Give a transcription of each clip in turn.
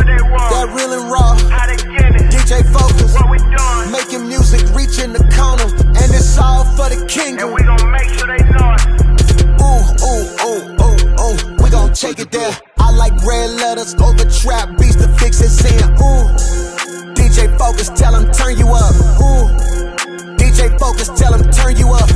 that real and raw. DJ Focus, making music, reaching the corner, and it's all for the kingdom. And we gon' make sure they know it. We gon' take it there. I like red letters over trap beats to fix it in. DJ Focus, tell him turn you up. DJ Focus, tell him turn you up.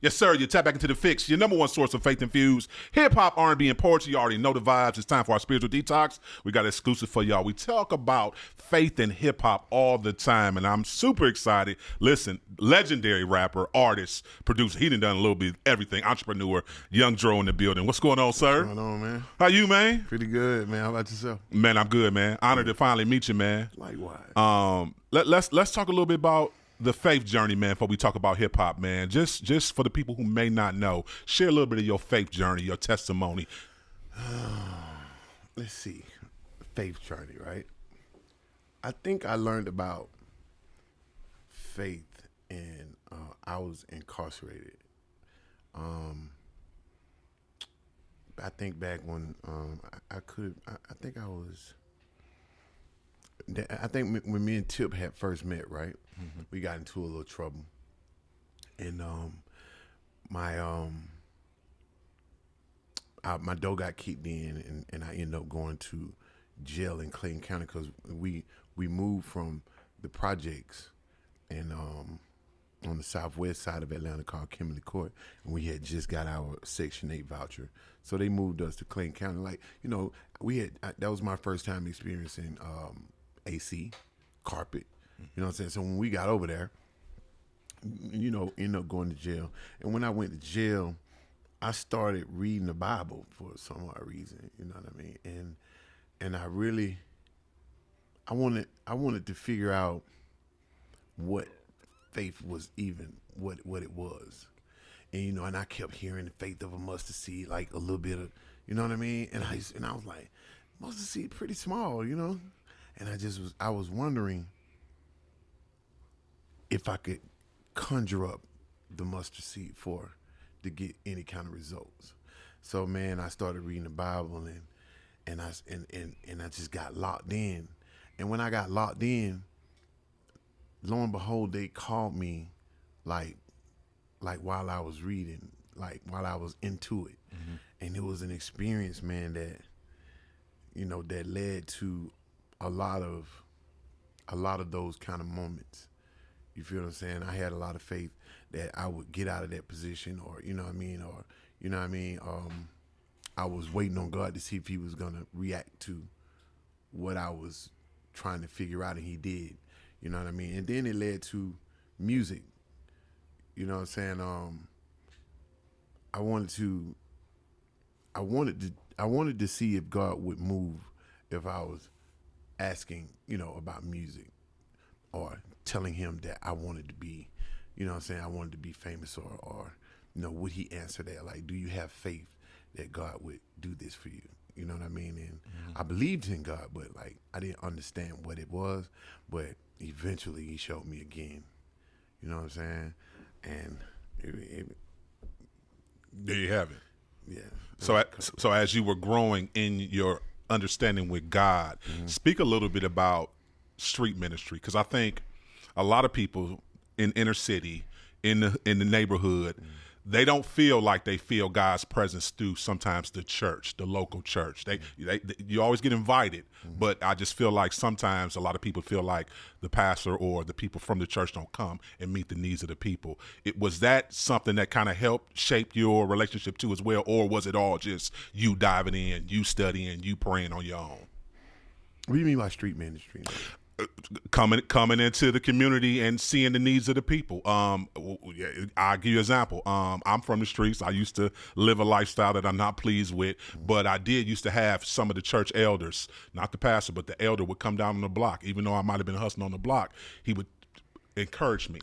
Yes, sir. You tap back into the Fixx, your number one source of faith-infused hip-hop, R&B, and poetry. You already know the vibes. It's time for our spiritual detox. We got an exclusive for y'all. We talk about faith and hip-hop all the time, and I'm super excited. Listen, legendary rapper, artist, producer. He done a little bit of everything. Entrepreneur, Young Dro in the building. What's going on, sir? What's going on, man? How you, man? Pretty good, man. How about yourself? Man, I'm good, man. Honored to finally meet you, man. Likewise. Let's talk a little bit about the faith journey, man, before we talk about hip-hop, man. Just for the people who may not know, share a little bit of your faith journey, your testimony. Let's see. Faith journey, right? I think I learned about faith and I was incarcerated. I think back when I think when me and Tip had first met, right? Mm-hmm. We got into a little trouble, and my dough got kicked in, and I ended up going to jail in Clayton County because we moved from the projects and on the southwest side of Atlanta called Kimberly Court, and we had just got our Section 8 voucher, so they moved us to Clayton County. Like, you know, that was my first time experiencing AC, carpet, you know what I'm saying? So when we got over there, you know, ended up going to jail. And when I went to jail, I started reading the Bible for some odd reason, you know what I mean? And I wanted to figure out what faith was, even what it was. And, you know, and I kept hearing the faith of a mustard seed, like a little bit of, you know what I mean? And I was like, mustard seed pretty small, you know? And I was wondering if I could conjure up the mustard seed to get any kind of results. So, man, I started reading the Bible and I just got locked in. And when I got locked in, lo and behold, they called me like while I was reading, like while I was into it. Mm-hmm. And it was an experience, man, that, you know, that led to a lot of those kind of moments. You feel what I'm saying? I had a lot of faith that I would get out of that position, or you know what I mean, I was waiting on God to see if he was gonna react to what I was trying to figure out, and he did. You know what I mean? And then it led to music. You know what I'm saying? I wanted to see if God would move if I was asking, you know, about music, or telling him that I wanted to be, you know what I'm saying, I wanted to be famous, or you know, would he answer that? Like, do you have faith that God would do this for you? You know what I mean? And I believed in God, but like, I didn't understand what it was, but eventually he showed me again. You know what I'm saying? And there you have it. Yeah. So as you were growing in your understanding with God, speak a little bit about street ministry, because I think a lot of people in inner city, in the neighborhood, they don't feel like they feel God's presence through sometimes the church, the local church. You always get invited, but I just feel like sometimes a lot of people feel like the pastor or the people from the church don't come and meet the needs of the people. Was that something that kind of helped shape your relationship too as well, or was it all just you diving in, you studying, you praying on your own? What do you mean by street ministry? Coming into the community and seeing the needs of the people. I'll give you an example. I'm from the streets. I used to live a lifestyle that I'm not pleased with, but I did used to have some of the church elders, not the pastor, but the elder would come down on the block. Even though I might have been hustling on the block, he would encourage me,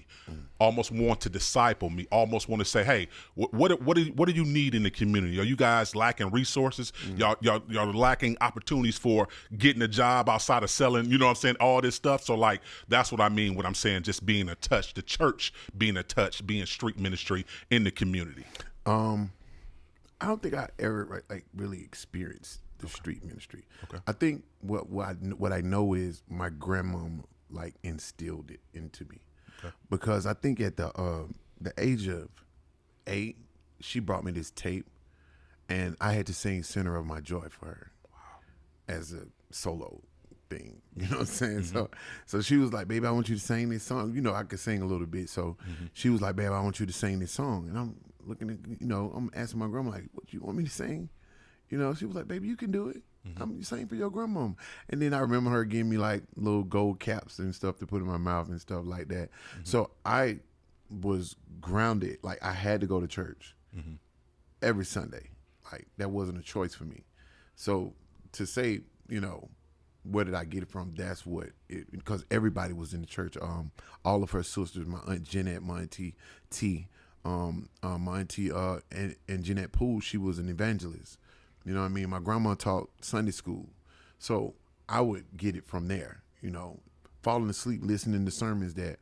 almost want to disciple me, almost want to say, hey, what do you need in the community? Are you guys lacking resources? Y'all lacking opportunities for getting a job outside of selling, you know what I'm saying, all this stuff. So like, that's what I mean when I'm saying just being a touch, the church being a touch, being street ministry in the community. I don't think I ever like really experienced the street ministry. Okay. I think what I know is my grandmama like instilled it into me, because I think at the age of 8, she brought me this tape, and I had to sing "Center of My Joy" for her as a solo thing. You know what I'm saying? So she was like, "Baby, I want you to sing this song." You know, I could sing a little bit, so she was like, "Baby, I want you to sing this song," and I'm looking at, I'm asking my grandma like, "What you want me to sing?" She was like, "Baby, you can do it. I'm saying for your grandmom." And then I remember her giving me like little gold caps and stuff to put in my mouth and stuff like that. So I was grounded. Like, I had to go to church every Sunday. Like, that wasn't a choice for me. So to say, where did I get it from? That's what it, because everybody was in the church. All of her sisters, my aunt Jeanette, my auntie T, my auntie and Jeanette Poole, she was an evangelist. You know what I mean? My grandma taught Sunday school. So I would get it from there, falling asleep listening to sermons that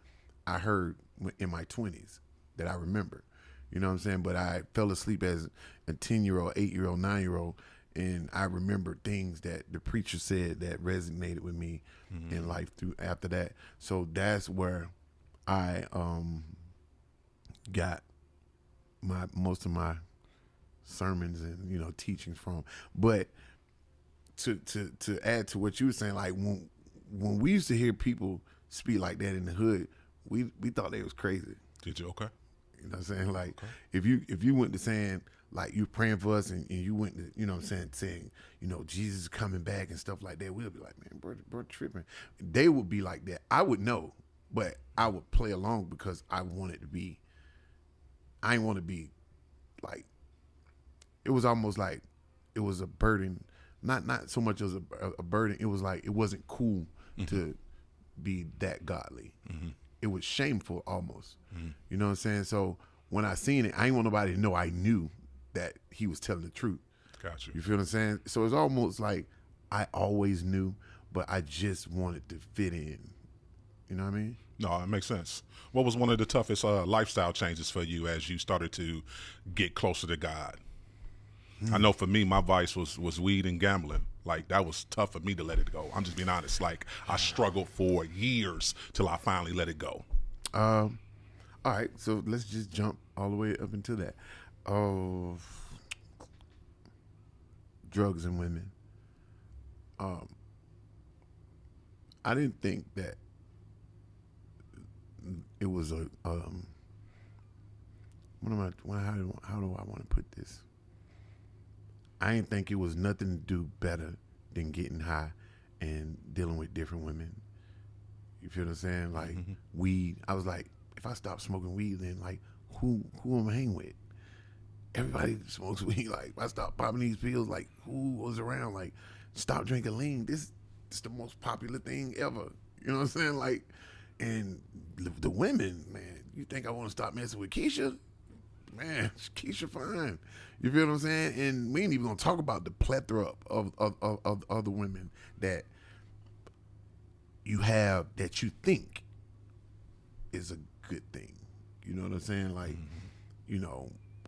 I heard in my 20s that I remember. You know what I'm saying? But I fell asleep as a 10-year-old, 8-year-old, 9-year-old, and I remember things that the preacher said that resonated with me in life through after that. So that's where I got most of my sermons and teachings from. But to add to what you were saying, like when we used to hear people speak like that in the hood, we thought they was crazy. Did you? Okay. You know what I'm saying? Like, if you went to saying like you praying for us and you went to saying Jesus is coming back and stuff like that, we'll be like, man, bro tripping. They would be like that. I would know, but I would play along because I didn't want to be like, it was almost like it was a burden, not so much as a burden. It was like it wasn't cool to be that godly. It was shameful almost. You know what I'm saying? So when I seen it, I didn't want nobody to know I knew that he was telling the truth. Got you. You feel what I'm saying? So it's almost like I always knew, but I just wanted to fit in. You know what I mean? No, it makes sense. What was one of the toughest lifestyle changes for you as you started to get closer to God? I know for me, my vice was weed and gambling. Like, that was tough for me to let it go. I'm just being honest. Like, I struggled for years till I finally let it go. All right, so let's just jump all the way up into that. Drugs and women. I didn't think that it was a how do I want to put this? I didn't think it was nothing to do better than getting high and dealing with different women. You feel what I'm saying? Like weed. I was like, if I stop smoking weed, then like who am I hang with? Everybody smokes weed. Like, if I stop popping these pills, like who was around? Like, stop drinking lean. This is the most popular thing ever. You know what I'm saying? Like, and the women, man, you think I want to stop messing with Keisha? Man, Keisha fine. You feel what I'm saying? And we ain't even gonna talk about the plethora of other women that you have that you think is a good thing. You know what I'm saying? Like,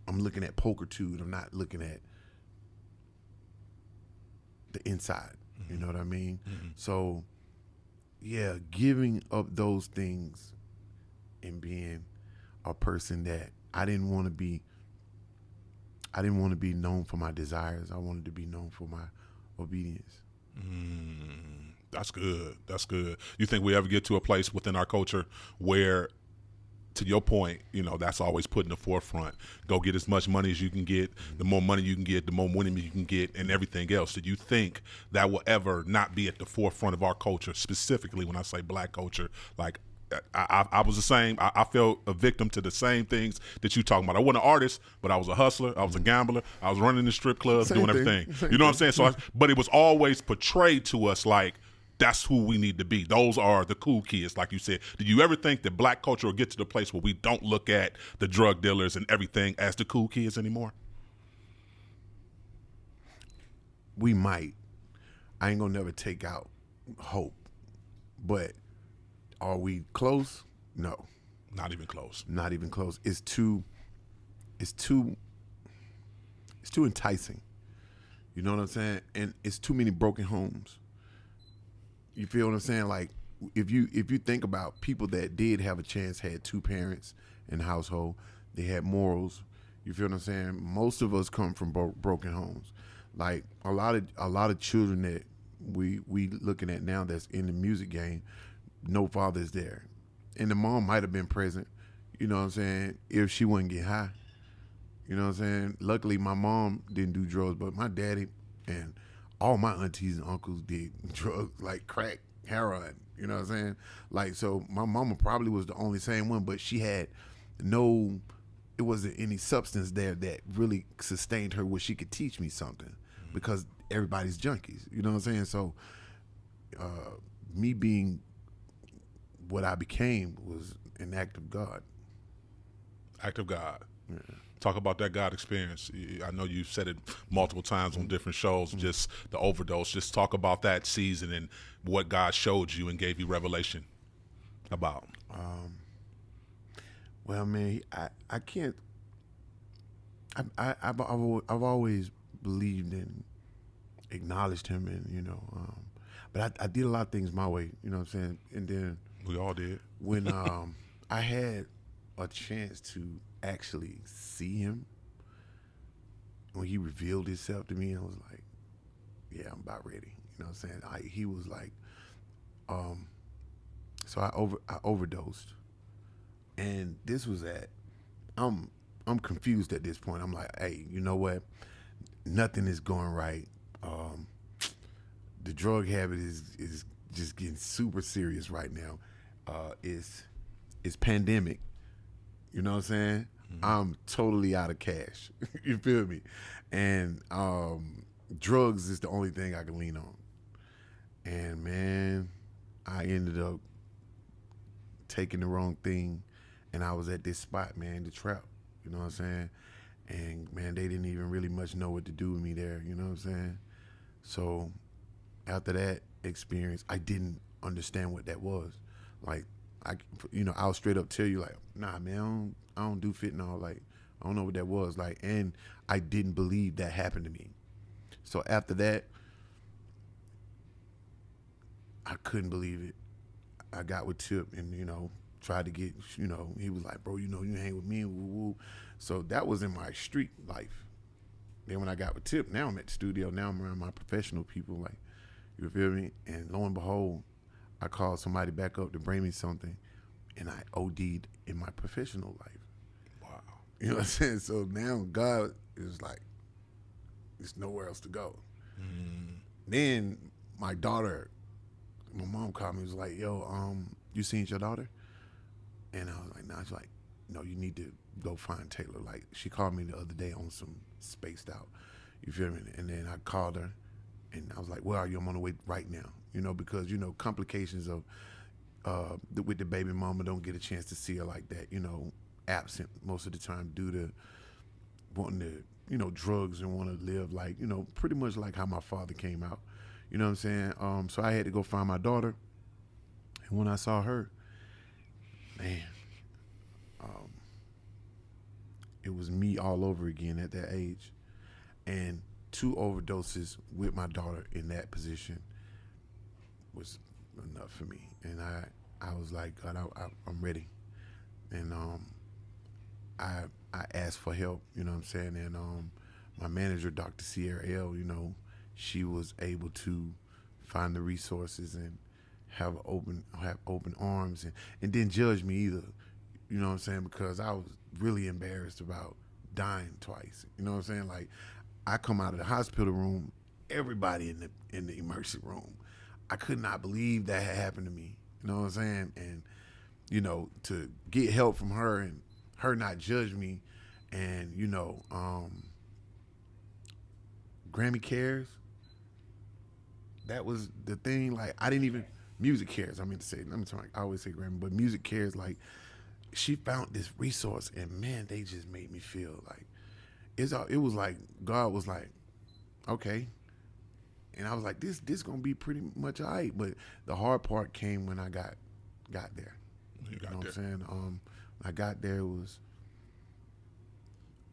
I'm looking at pulchritude. I'm not looking at the inside. You know what I mean? So, yeah, giving up those things and being a person that I didn't want to be known for my desires. I wanted to be known for my obedience. That's good. That's good. You think we ever get to a place within our culture where, to your point, that's always put in the forefront. Go get as much money as you can get. The more money you can get, the more women you can get, and everything else. Do you think that will ever not be at the forefront of our culture, specifically when I say black culture? Like, I was the same. I felt a victim to the same things that you talking about. I wasn't an artist, but I was a hustler. I was a gambler. I was running the strip clubs, doing everything. You know what I'm saying? So, but it was always portrayed to us like that's who we need to be. Those are the cool kids, like you said. Do you ever think that black culture will get to the place where we don't look at the drug dealers and everything as the cool kids anymore? We might. I ain't gonna never take out hope, but are we close? No. Not even close. Not even close. It's too it's too enticing. You know what I'm saying? And it's too many broken homes. You feel what I'm saying? Like if you think about people that did have a chance, had two parents in the household, they had morals. You feel what I'm saying? Most of us come from broken homes. Like a lot of children that we looking at now that's in the music game, no father's there, and the mom might have been present. You know what I'm saying? If she wouldn't get high. You know what I'm saying? Luckily, my mom didn't do drugs, but my daddy and all my aunties and uncles did drugs like crack, heroin. You know what I'm saying? Like, so my mama probably was the only same one, but she had it wasn't any substance there that really sustained her where she could teach me something, because everybody's junkies. You know what I'm saying? So me being what I became was an act of God. Act of God. Yeah. Talk about that God experience. I know you've said it multiple times on different shows, just the overdose. Just talk about that season and what God showed you and gave you revelation about. Well, man, I can't. I've always believed and acknowledged him, and but I did a lot of things my way. You know what I'm saying? And then We all did. when I had a chance to actually see him, when he revealed himself to me, I was like, yeah, I'm about ready. You know what I'm saying? He was like, so I overdosed, and this was I'm confused at this point. I'm like, hey, you know what? Nothing is going right. The drug habit is just getting super serious right now. It's pandemic. You know what I'm saying? Mm-hmm. I'm totally out of cash. You feel me? And drugs is the only thing I can lean on. And man, I ended up taking the wrong thing, and I was at this spot, man, the trap. You know what I'm saying? And man, they didn't even really much know what to do with me there. You know what I'm saying? So after that experience, I didn't understand what that was. Like, I'll straight up tell you, like, nah, man, I don't do fentanyl. Like, I don't know what that was. Like, and I didn't believe that happened to me. So after that, I couldn't believe it. I got with Tip and, tried to get, he was like, bro, you hang with me and woo-woo. So that was in my street life. Then when I got with Tip, now I'm at the studio. Now I'm around my professional people. Like, you feel me? And lo and behold, I called somebody back up to bring me something, and I OD'd in my professional life. Wow. You know what I'm saying? So now God is like, there's nowhere else to go. Mm. Then my mom called me, was like, yo, you seen your daughter? And I was like, nah. She's like, no, you need to go find Taylor. Like, she called me the other day on some spaced out. You feel me? And then I called her, and I was like, where are you? I'm on the way right now. Because, complications of with the baby mama, don't get a chance to see her like that, absent most of the time due to wanting to, drugs and want to live like, pretty much like how my father came out. You know what I'm saying? So I had to go find my daughter. And when I saw her, man, it was me all over again at that age. And 2 overdoses with my daughter in that position was enough for me. And I was like, God, I'm ready. And I asked for help, you know what I'm saying? And my manager, Dr. Sierra L., she was able to find the resources and have open arms and didn't judge me either. You know what I'm saying? Because I was really embarrassed about dying twice. You know what I'm saying? Like, I come out of the hospital room, everybody in the emergency room. I could not believe that had happened to me. You know what I'm saying? And, to get help from her and her not judge me, and, Grammy Cares, that was the thing. Like, I didn't even, Music Cares, I always say Grammy, but Music Cares, like, she found this resource, and man, they just made me feel like, it was like, God was like, okay. And I was like, this gonna be pretty much all right. But the hard part came when I got there. You know what I'm saying? When I got there,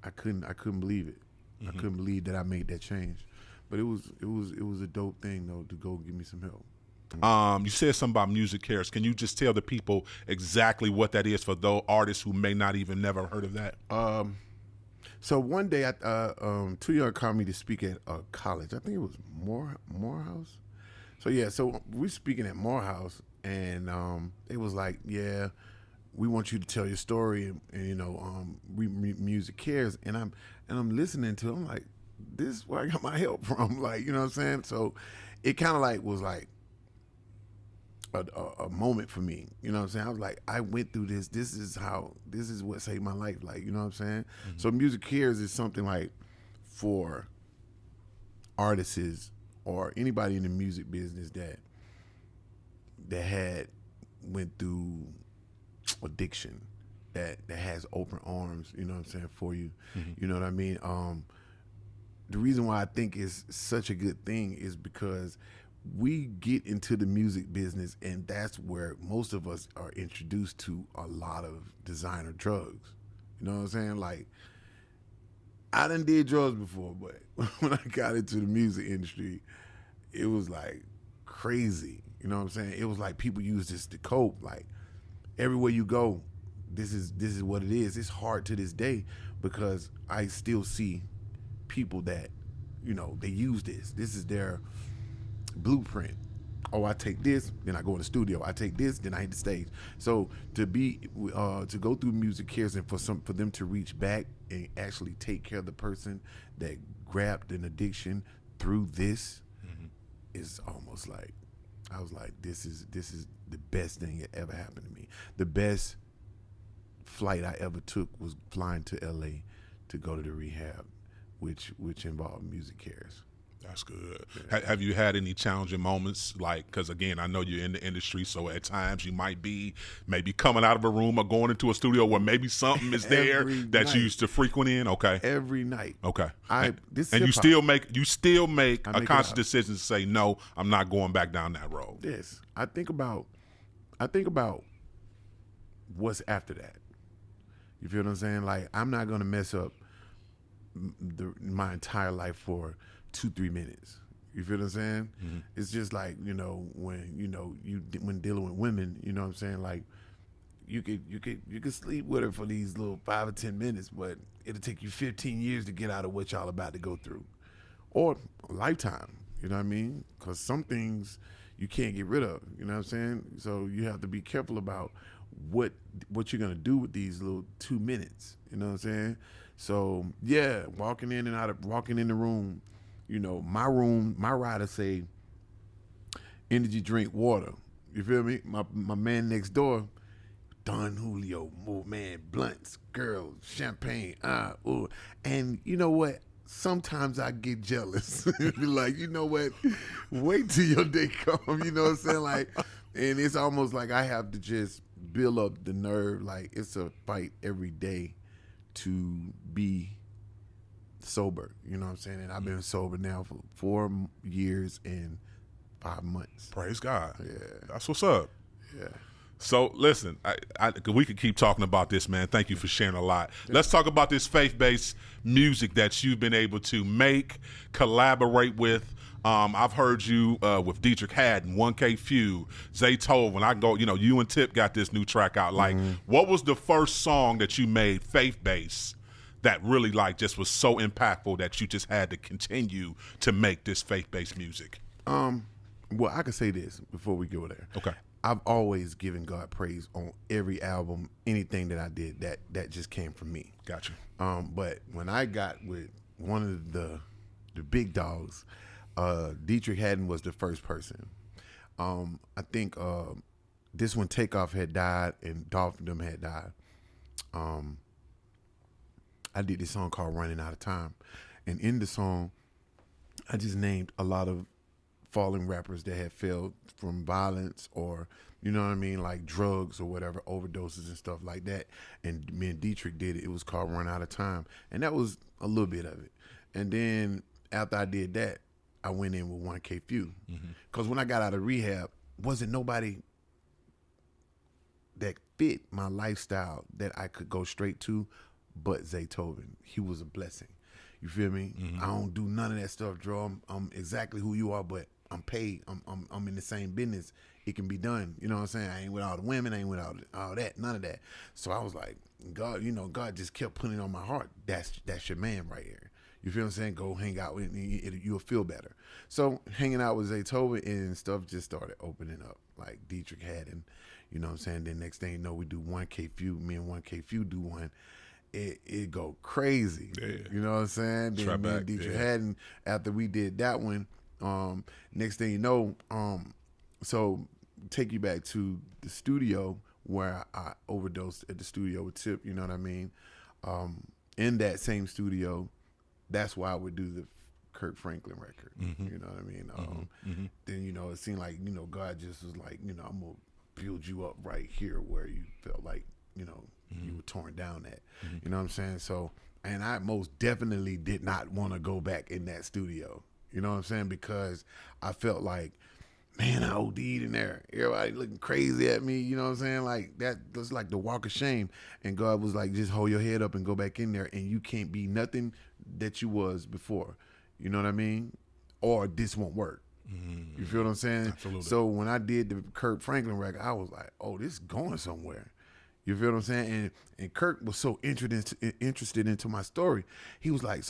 I couldn't believe it. I couldn't believe that I made that change. But it was a dope thing though to go give me some help. You said something about music cares. Can you just tell the people exactly what that is for those artists who may not even never heard of that? So one day, Too Young called me to speak at a college. I think it was Morehouse. So yeah, so we're speaking at Morehouse, and it was like, yeah, we want you to tell your story, and you know, music cares. And I'm listening to it, I'm like, this is where I got my help from. Like, you know what I'm saying? So it kind of like was like a moment for me. You know what I'm saying? I was like, I went through this. This is what saved my life. Like, you know what I'm saying? So Music Cares is something like for artists or anybody in the music business that had went through addiction, that has open arms, you know what I'm saying, for you. You know what I mean? The reason why I think it's such a good thing is because we get into the music business, and that's where most of us are introduced to a lot of designer drugs. You know what I'm saying? Like, I done did drugs before, but when I got into the music industry, it was like crazy. You know what I'm saying? It was like people use this to cope. Like, everywhere you go, this is what it is. It's hard to this day because I still see people that, you know, they use this. This is their blueprint. Oh, I take this, then I go in the studio. I take this, then I hit the stage. So to go through Music Cares and for them to reach back and actually take care of the person that grabbed an addiction through this is almost like, I was like, this is the best thing that ever happened to me. The best flight I ever took was flying to LA to go to the rehab, which involved Music Cares. That's good. Yeah. Have you had any challenging moments? Like, because again, I know you're in the industry, so at times you might be maybe coming out of a room or going into a studio where maybe something is there that you used to frequent in. Okay. Every night. Okay. And you still make a conscious decision to say, no, I'm not going back down that road. Yes. I think about what's after that. You feel what I'm saying? Like, I'm not gonna mess up my entire life for 2-3 minutes. You feel what I'm saying? It's just like, you know, when dealing with women, you know what I'm saying? Like, you could sleep with her for these little 5 or 10 minutes, but it'll take you 15 years to get out of what y'all about to go through, or a lifetime. You know what I mean? Because some things you can't get rid of. You know what I'm saying? So you have to be careful about what you're gonna do with these little 2 minutes. You know what I'm saying? So yeah, walking in the room. You know, my rider say energy drink, water. You feel me? My man next door, Don Julio, man, blunts, girls, champagne, and you know what? Sometimes I get jealous. Be like, you know what? Wait till your day come. You know what I'm saying? Like, and it's almost like I have to just build up the nerve. Like, it's a fight every day to be sober, you know what I'm saying? And I've been sober now for 4 years and 5 months. Praise God. Yeah. That's what's up. Yeah. So listen, we could keep talking about this, man. Thank you for sharing a lot. Let's talk about this faith-based music that you've been able to make, collaborate with. I've heard you with Dietrich Haddon, 1K Few, Zaytoven. When I go, you know, you and Tip got this new track out. Like, what was the first song that you made faith-based that really like just was so impactful that you just had to continue to make this faith-based music? Well, I can say this before we go there. Okay. I've always given God praise on every album, anything that I did that just came from me. Gotcha. But when I got with one of the big dogs, Dietrich Haddon was the first person. I think this when Takeoff had died and Dolph and them had died. I did this song called Running Out of Time. And in the song, I just named a lot of fallen rappers that had failed from violence or, you know what I mean, like drugs or whatever, overdoses and stuff like that. And me and Dietrich did it. It was called Run Out of Time. And that was a little bit of it. And then after I did that, I went in with 1K Few. Because when I got out of rehab, wasn't nobody that fit my lifestyle that I could go straight to but Zaytoven. He was a blessing. You feel me? I don't do none of that stuff, Dro. I'm exactly who you are, but I'm paid. I'm in the same business. It can be done. You know what I'm saying? I ain't with all the women. I ain't with all that. None of that. So I was like, God, God just kept putting it on my heart. That's your man right here. You feel what I'm saying? Go hang out with me. You'll feel better. So hanging out with Zaytoven and stuff just started opening up. Like Dietrich had, and you know what I'm saying? Then next thing you know, we do 1K Few. Me and 1K Few do one. It go crazy. Yeah. You know what I'm saying? Then me and Dietrich Haddon, after we did that one, next thing you know, so take you back to the studio where I overdosed at the studio with Tip, you know what I mean? In that same studio, that's why I would do the Kirk Franklin record. You know what I mean? Then, it seemed like, God just was like, I'm going to build you up right here where you felt like, you were torn down at. You know what I'm saying? So, and I most definitely did not want to go back in that studio. You know what I'm saying? Because I felt like, man, I OD'd in there. Everybody looking crazy at me. You know what I'm saying? Like, that was like the walk of shame. And God was like, just hold your head up and go back in there, and you can't be nothing that you was before. You know what I mean? Or this won't work. You feel what I'm saying? Absolutely. So when I did the Kirk Franklin record, I was like, oh, this is going somewhere. You feel what I'm saying? And Kirk was so interested into my story. He was like,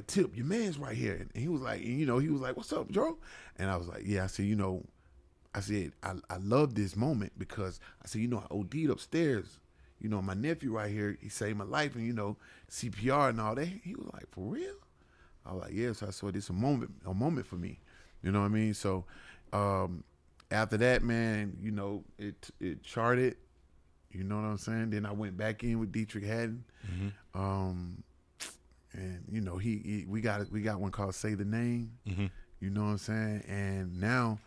Tip, your man's right here. And he was like, what's up, Joe? And I was like, yeah. I said, I love this moment because I said, I OD'd upstairs. My nephew right here, he saved my life, and CPR and all that. He was like, for real? I was like, yeah. So I saw this a moment for me. You know what I mean? So after that, man, it charted. You know what I'm saying? Then I went back in with Dietrich Haddon. And we got one called Say the Name. You know what I'm saying? And now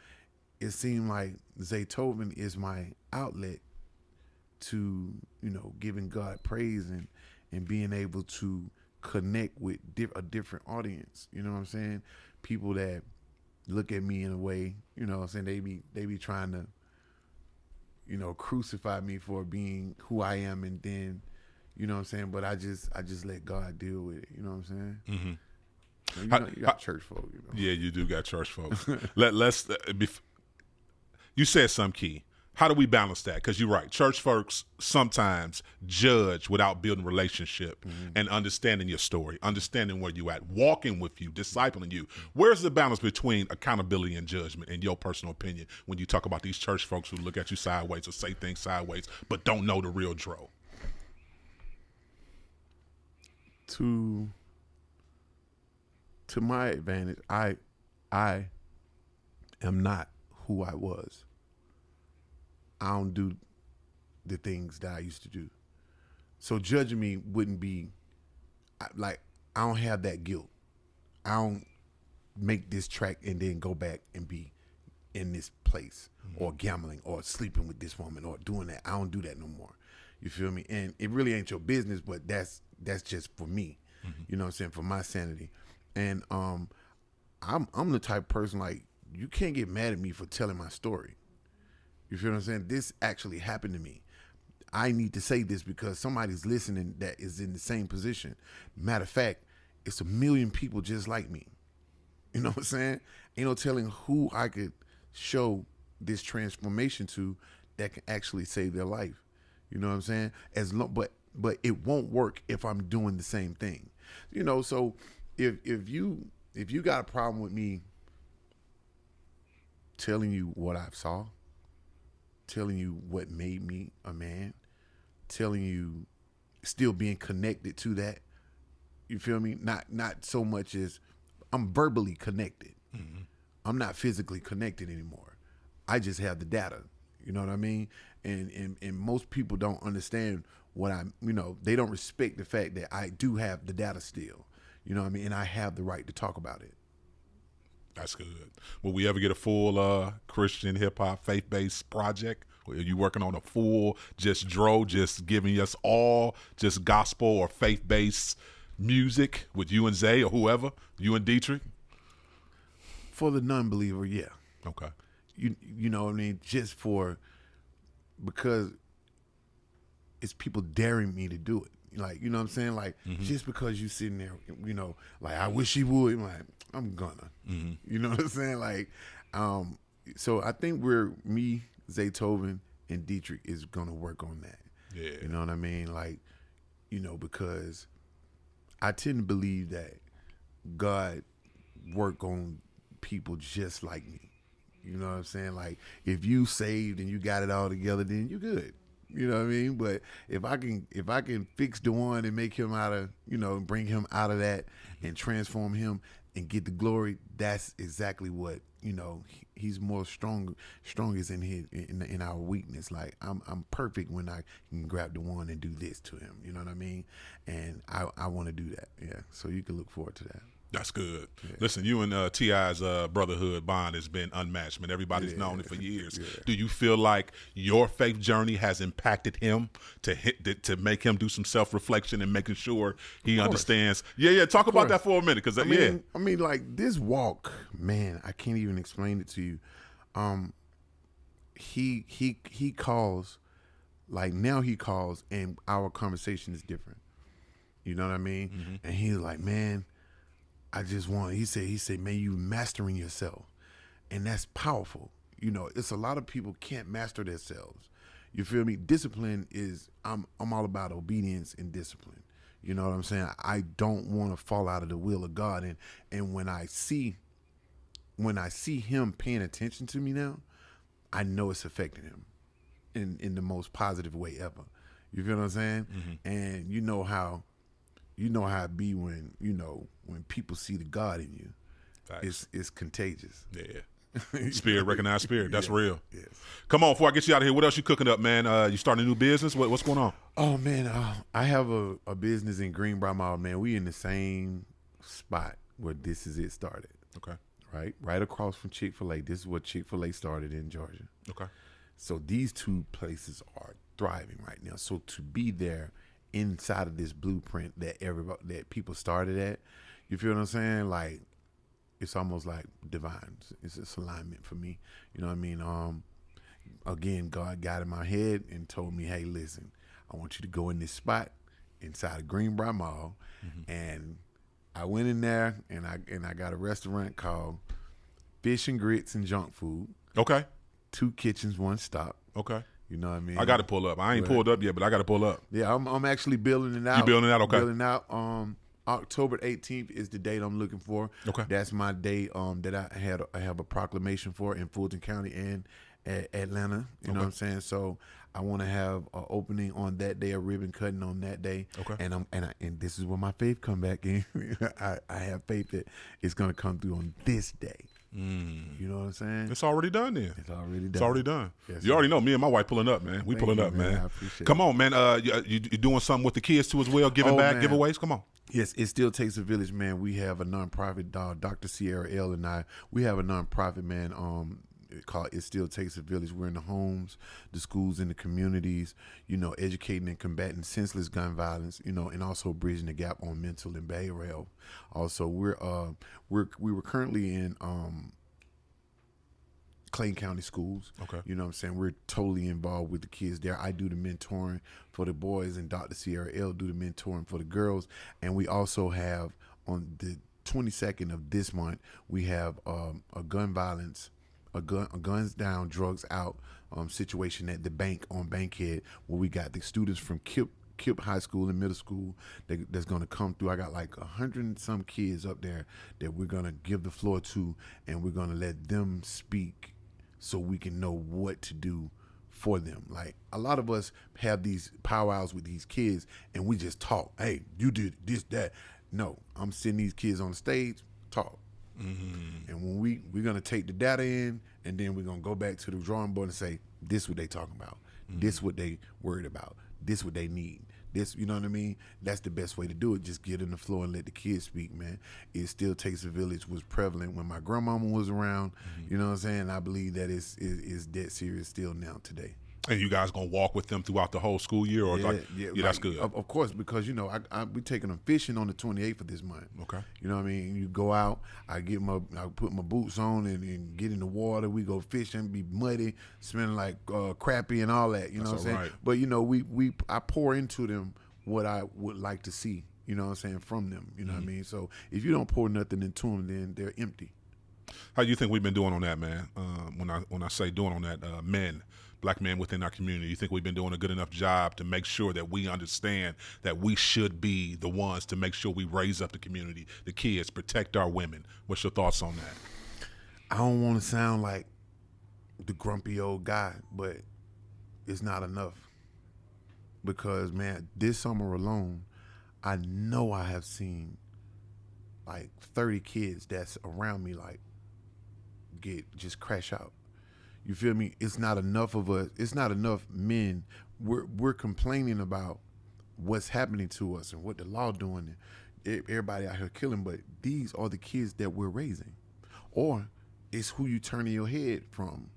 it seemed like Zaytoven is my outlet to, giving God praise and being able to connect with a different audience. You know what I'm saying? People that look at me in a way, you know what I'm saying? They be trying to, crucify me for being who I am, and then, you know what I'm saying? But I just let God deal with it. You know what I'm saying? You got church folk. Yeah, you do got church folks. You said something key. How do we balance that? Because you're right. Church folks sometimes judge without building relationship and understanding your story, understanding where you at, walking with you, discipling you. Where's the balance between accountability and judgment, in your personal opinion, when you talk about these church folks who look at you sideways or say things sideways but don't know the real Dro? To my advantage, I am not who I was. I don't do the things that I used to do. So judging me wouldn't be, I don't have that guilt. I don't make this track and then go back and be in this place or gambling or sleeping with this woman or doing that. I don't do that no more. You feel me? And it really ain't your business, but that's just for me. You know what I'm saying? For my sanity. And I'm the type of person, like, you can't get mad at me for telling my story. You feel what I'm saying? This actually happened to me. I need to say this because somebody's listening that is in the same position. Matter of fact, it's 1 million people just like me. You know what I'm saying? Ain't no telling who I could show this transformation to that can actually save their life. You know what I'm saying? But it won't work if I'm doing the same thing. So if you got a problem with me telling you what I saw, telling you what made me a man, telling you still being connected to that, you feel me? Not so much as I'm verbally connected. I'm not physically connected anymore. I just have the data. You know what I mean? And most people don't understand they don't respect the fact that I do have the data still. You know what I mean? And I have the right to talk about it. That's good. Will we ever get a full Christian hip-hop faith-based project? Are you working on a full just Dro, just giving us all just gospel or faith-based music with you and Zay or whoever, you and Dietrich? For the non-believer, yeah. Okay. You know what I mean? Because it's people daring me to do it. Like, you know what I'm saying? Like, just because you sitting there, you know, like, I wish he would. I'm like, I'm gonna. You know what I'm saying? Like, so I think me, Zaytoven, and Dietrich is gonna work on that. Yeah. You know what I mean? Like, you know, because I tend to believe that God work on people just like me. You know what I'm saying? Like, if you saved and you got it all together, then you're good. You know what I mean? But if I can fix the one and make him out of, you know, bring him out of that and transform him and get the glory, that's exactly what, you know, he's more strongest in our weakness. Like, I'm perfect when I can grab the one and do this to him. You know what I mean? And I want to do that. Yeah. So you can look forward to that. That's good. Yeah. Listen, you and T.I.'s Brotherhood bond has been unmatched, man. Everybody's known it for years. Yeah. Do you feel like your faith journey has impacted him to make him do some self-reflection and making sure he understands? Yeah. Talk about that for a minute, because I mean, like, this walk, man, I can't even explain it to you. He calls, like, now he calls, and our conversation is different. You know what I mean? And he's like, man, I just want, he said, man, you mastering yourself. And that's powerful. You know, it's a lot of people can't master themselves. You feel me? Discipline is, I'm all about obedience and discipline. You know what I'm saying? I don't want to fall out of the will of God. And when I see him paying attention to me now, I know it's affecting him in the most positive way ever. You feel what I'm saying? And you know how it be when, you know, when people see the God in you. Facts. It's contagious. Yeah. Spirit, recognize spirit. That's real. Yes. Come on, before I get you out of here, what else you cooking up, man? You starting a new business? What's going on? Oh, man, I have a business in Greenbrier Mall, man. We in the same spot where This Is It started. Okay. Right across from Chick-fil-A. This is what Chick-fil-A started in Georgia. Okay. So these two places are thriving right now. So to be there inside of this blueprint that people started at, you feel what I'm saying? Like, it's almost like divine. It's this alignment for me. You know what I mean? Again, God got in my head and told me, hey, listen, I want you to go in this spot inside of Greenbrier Mall. And I went in there and I got a restaurant called Fish and Grits and Junk Food. Okay. 2 kitchens, 1 stop. Okay. You know what I mean? I got to pull up. I ain't pulled up yet, but I got to pull up. Yeah, I'm actually building it out. You building it out? Okay. Building out. October 18th is the date I'm looking for. Okay. That's my day that I have a proclamation for in Fulton County and Atlanta. You know what I'm saying? So I want to have an opening on that day, a ribbon cutting on that day. Okay. And this is where my faith come back in. I have faith that it's gonna come through on this day. You know what I'm saying? It's already done then. It's already done. It's already done. Yes, you already know me and my wife pulling up, man. We pulling up, man. I appreciate Come it. on, man. You doing something with the kids too as well, giving back, man. giveaways? Come on. Yes, it still takes a village, man. We have a nonprofit, Dr. Sierra L and I. We have a nonprofit, man. Called It Still Takes a Village. We're in the homes, the schools, and the communities, you know, educating and combating senseless gun violence, you know, and also bridging the gap on mental and behavioral health. Also, we were currently in Clayton County schools. Okay. You know what I'm saying? We're totally involved with the kids there. I do the mentoring for the boys, and Dr. Sierra L do the mentoring for the girls. And we also have, on the 22nd of this month, we have a guns down, drugs out situation at the bank on Bankhead, where we got the students from KIP High School and middle school that's going to come through. I got like 100 and some kids up there that we're going to give the floor to, and we're going to let them speak so we can know what to do for them. Like, a lot of us have these powwows with these kids and we just talk. Hey, you did this, that. No, I'm sitting these kids on the stage, talk. And when we're going to take the data in, and then we're going to go back to the drawing board and say, this what they talking about. This what they worried about. This what they need. This, you know what I mean? That's the best way to do it. Just get in the floor and let the kids speak, man. It Still Takes a Village was prevalent when my grandmama was around. You know what I'm saying? I believe that it's dead serious still now today. And you guys gonna walk with them throughout the whole school year, or Yeah, that's good. Of course, because you know we taking them fishing on the 28th of this month. Okay. You know what I mean? You go out, I put my boots on and get in the water. We go fishing, be muddy, smelling like crappie and all that. You know what I'm saying? Right. But you know I pour into them what I would like to see, you know what I'm saying, from them, you know what I mean? So if you don't pour nothing into them, then they're empty. How do you think we've been doing on that, man? When I say doing on that, black men within our community, you think we've been doing a good enough job to make sure that we understand that we should be the ones to make sure we raise up the community, the kids, protect our women? What's your thoughts on that? I don't want to sound like the grumpy old guy, but it's not enough. Because, man, this summer alone, I know I have seen like 30 kids that's around me like just crash out. You feel me? It's not enough of us. It's not enough men. We're complaining about what's happening to us and what the law doing. And everybody out here killing, but these are the kids that we're raising. Or it's who you turning your head from.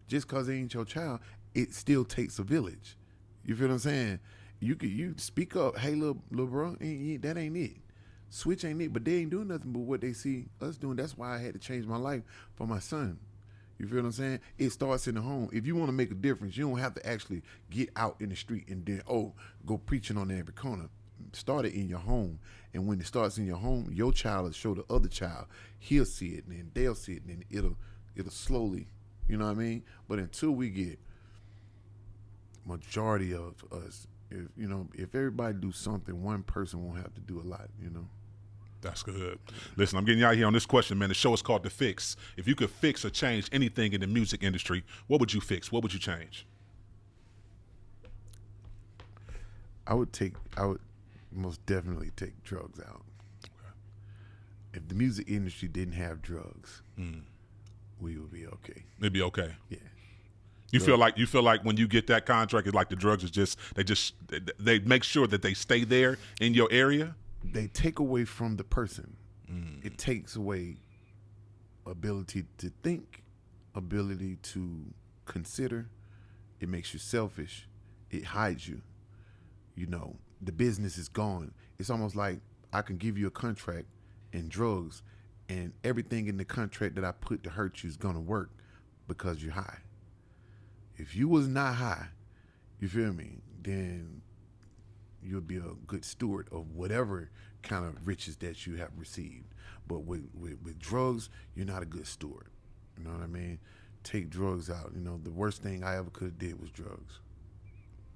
Just because they ain't your child, it still takes a village. You feel what I'm saying? You speak up. Hey, little bro, that ain't it. Switch ain't it, but they ain't doing nothing but what they see us doing. That's why I had to change my life for my son. You feel what I'm saying? It starts in the home. If you want to make a difference, you don't have to actually get out in the street and then, go preaching on every corner. Start it in your home. And when it starts in your home, your child will show the other child. He'll see it, and then they'll see it, and then it'll slowly, you know what I mean? But until we get majority of us, if everybody do something, one person won't have to do a lot, you know? That's good. Listen, I'm getting you out here on this question, man. The show is called The Fixx. If you could fix or change anything in the music industry, what would you fix? What would you change? I would most definitely take drugs out. Okay. If the music industry didn't have drugs, we would be okay. It'd be okay. Yeah. You feel like when you get that contract, it's like the drugs is they make sure that they stay there in your area. They take away from the person. It takes away ability to think, ability to consider. It makes you selfish. It hides you. You know, the business is gone. It's almost like I can give you a contract in drugs, and everything in the contract that I put to hurt you is gonna work because you're high. If you was not high, you feel me, then you'll be a good steward of whatever kind of riches that you have received. But with drugs, you're not a good steward. You know what I mean? Take drugs out. You know, the worst thing I ever could have did was drugs.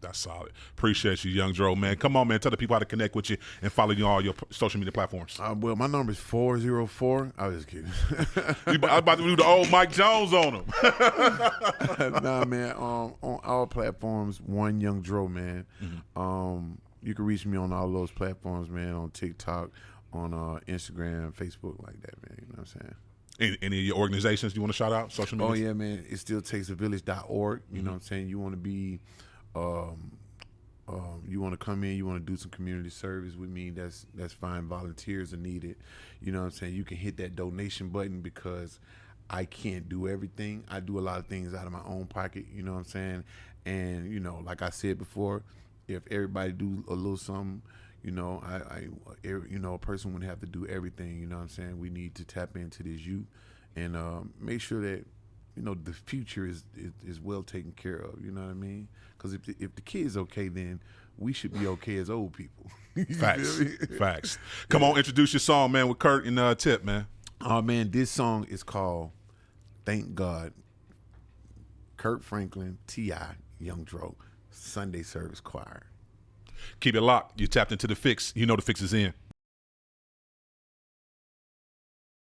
That's solid. Appreciate you, Young Dro, man. Come on, man. Tell the people how to connect with you and follow you on all your social media platforms. Well, my number is 404. I was just kidding. I was about to do the old Mike Jones on him. Nah, man. On all platforms, one Young Dro, man. You can reach me on all those platforms, man. On TikTok, on Instagram, Facebook, like that, man. You know what I'm saying? Any of your organizations you want to shout out? Social media? Oh, yeah, man. It still takes a village.org. You know what I'm saying? You want to be... you want to come in, you want to do some community service with me, that's fine. Volunteers are needed. You know what I'm saying? You can hit that donation button because I can't do everything. I do a lot of things out of my own pocket, you know what I'm saying? And, you know, like I said before, if everybody do a little something, you know, a person wouldn't have to do everything, you know what I'm saying? We need to tap into this youth and make sure that, you know, the future is well taken care of, you know what I mean? Because if the kid's okay, then we should be okay as old people. Facts. Facts. Come on, introduce your song, man, with Kurt and Tip, man. Oh, man, this song is called Thank God. Kurt Franklin, T.I., Young Dro, Sunday Service Choir. Keep it locked. You tapped into The Fixx. You know The Fixx is in.